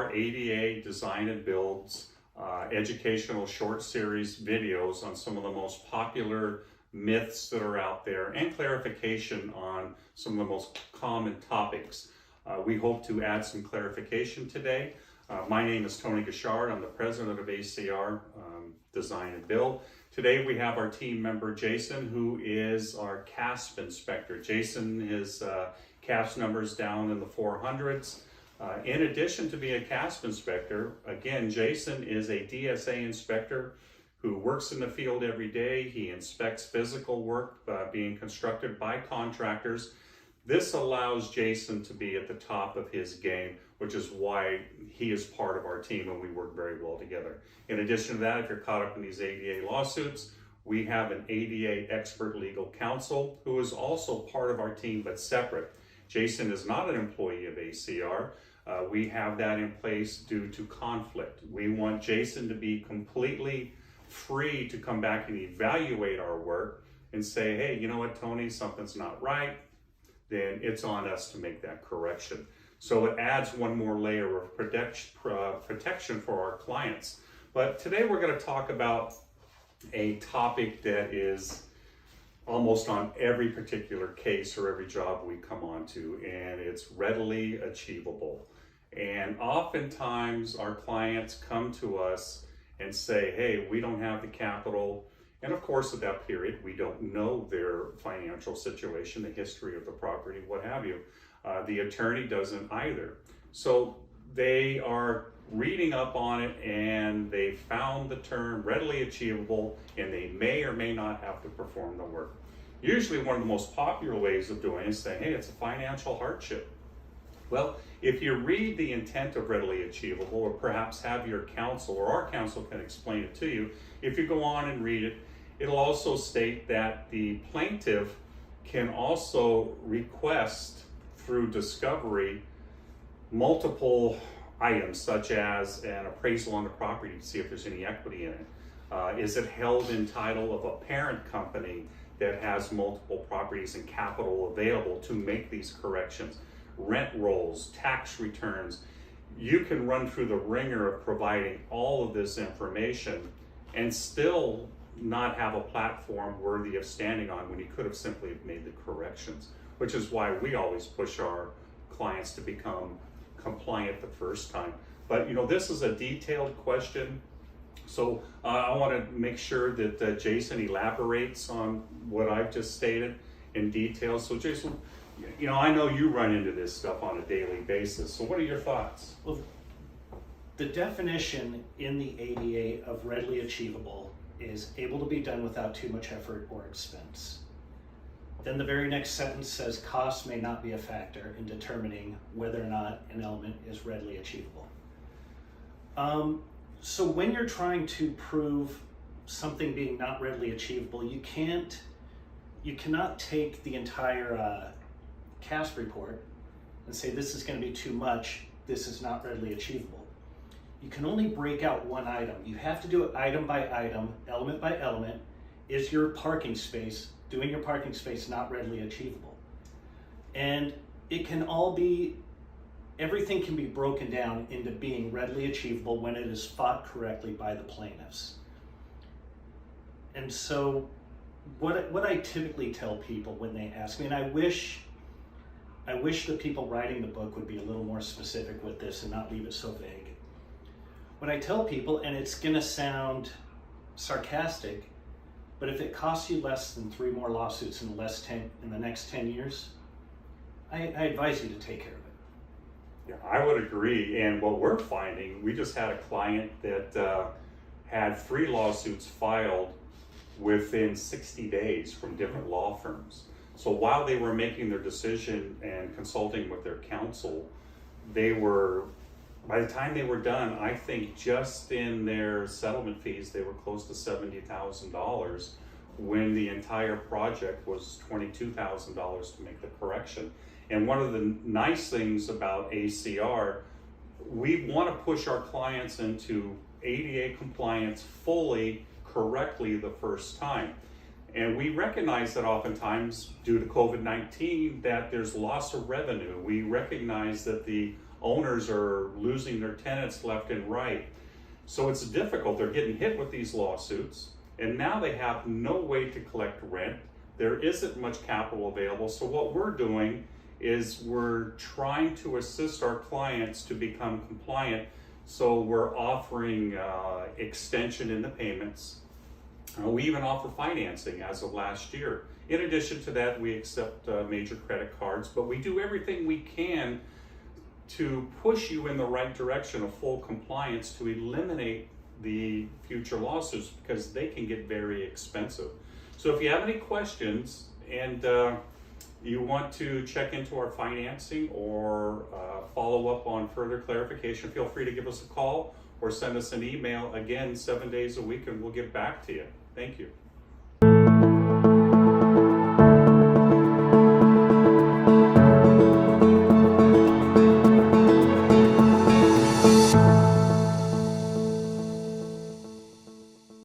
ACR ADA Design and Builds educational short series videos on some of the most popular myths that are out there and clarification on some of the most common topics. We hope to add some clarification today. My name is Tony Gashard. I'm the president of ACR Design and Build. Today we have our team member Jason, who is our CASP inspector. Jason is CASP numbers down in the 400s. In addition to being a CASP inspector, again, Jason is a DSA inspector who works in the field every day. He inspects physical work being constructed by contractors. This allows Jason to be at the top of his game, which is why he is part of our team and we work very well together. In addition to that, if you're caught up in these ADA lawsuits, we have an ADA expert legal counsel who is also part of our team but separate. Jason is not an employee of ACR. We have that in place due to conflict. We want Jason to be completely free to come back and evaluate our work and say, hey, you know what, Tony, something's not right. Then it's on us to make that correction. So it adds one more layer of protection for our clients. But today we're going to talk about a topic that is almost on every particular case or every job we come onto, and it's readily achievable. And oftentimes our clients come to us and say, hey, we don't have the capital. And of course, at that period, we don't know their financial situation, the history of the property, what have you. The attorney doesn't either. So they are reading up on it and they found the term readily achievable, and they may or may not have to perform the work. Usually one of the most popular ways of doing it is saying, hey, it's a financial hardship. Well, if you read the intent of readily achievable, or perhaps have your counsel or our counsel can explain it to you, if you go on and read it, it'll also state that the plaintiff can also request through discovery multiple items, such as an appraisal on the property to see if there's any equity in it. Is it held in title of a parent company that has multiple properties and capital available to make these corrections? Rent rolls, tax returns. You can run through the ringer of providing all of this information and still not have a platform worthy of standing on when you could have simply made the corrections, which is why we always push our clients to become compliant the first time. But you know, this is a detailed question, so I want to make sure that Jason elaborates on what I've just stated in detail. So Jason, you know, I know you run into this stuff on a daily basis, so what are your thoughts? Well, the definition in the ADA of readily achievable is able to be done without too much effort or expense. Then the very next sentence says cost may not be a factor in determining whether or not an element is readily achievable. So when you're trying to prove something being not readily achievable, you cannot take the entire CASP report and say this is going to be too much, this is not readily achievable. You can only break out one item. You have to do it item by item, element by element. Is your parking space, doing your parking space, not readily achievable? And it can all be, everything can be broken down into being readily achievable when it is fought correctly by the plaintiffs. And so what I typically tell people when they ask me, and I wish the people writing the book would be a little more specific with this and not leave it so vague. What I tell people, and it's gonna sound sarcastic, but if it costs you less than 3 more lawsuits in the next 10 years, I advise you to take care of it. Yeah, I would agree. And what we're finding, we just had a client that had 3 lawsuits filed within 60 days from different law firms. So while they were making their decision and consulting with their counsel, by the time they were done, I think just in their settlement fees, they were close to $70,000 when the entire project was $22,000 to make the correction. And one of the nice things about ACR, we want to push our clients into ADA compliance fully, correctly the first time. And we recognize that oftentimes due to COVID-19 that there's loss of revenue. We recognize that the owners are losing their tenants left and right. So it's difficult. They're getting hit with these lawsuits, and now they have no way to collect rent. There isn't much capital available. So what we're doing is we're trying to assist our clients to become compliant. So we're offering extension in the payments. We even offer financing as of last year. In addition to that, we accept major credit cards, but we do everything we can to push you in the right direction of full compliance to eliminate the future lawsuits, because they can get very expensive. So if you have any questions and you want to check into our financing or follow up on further clarification, feel free to give us a call or send us an email, again, 7 days a week, and we'll get back to you. Thank you.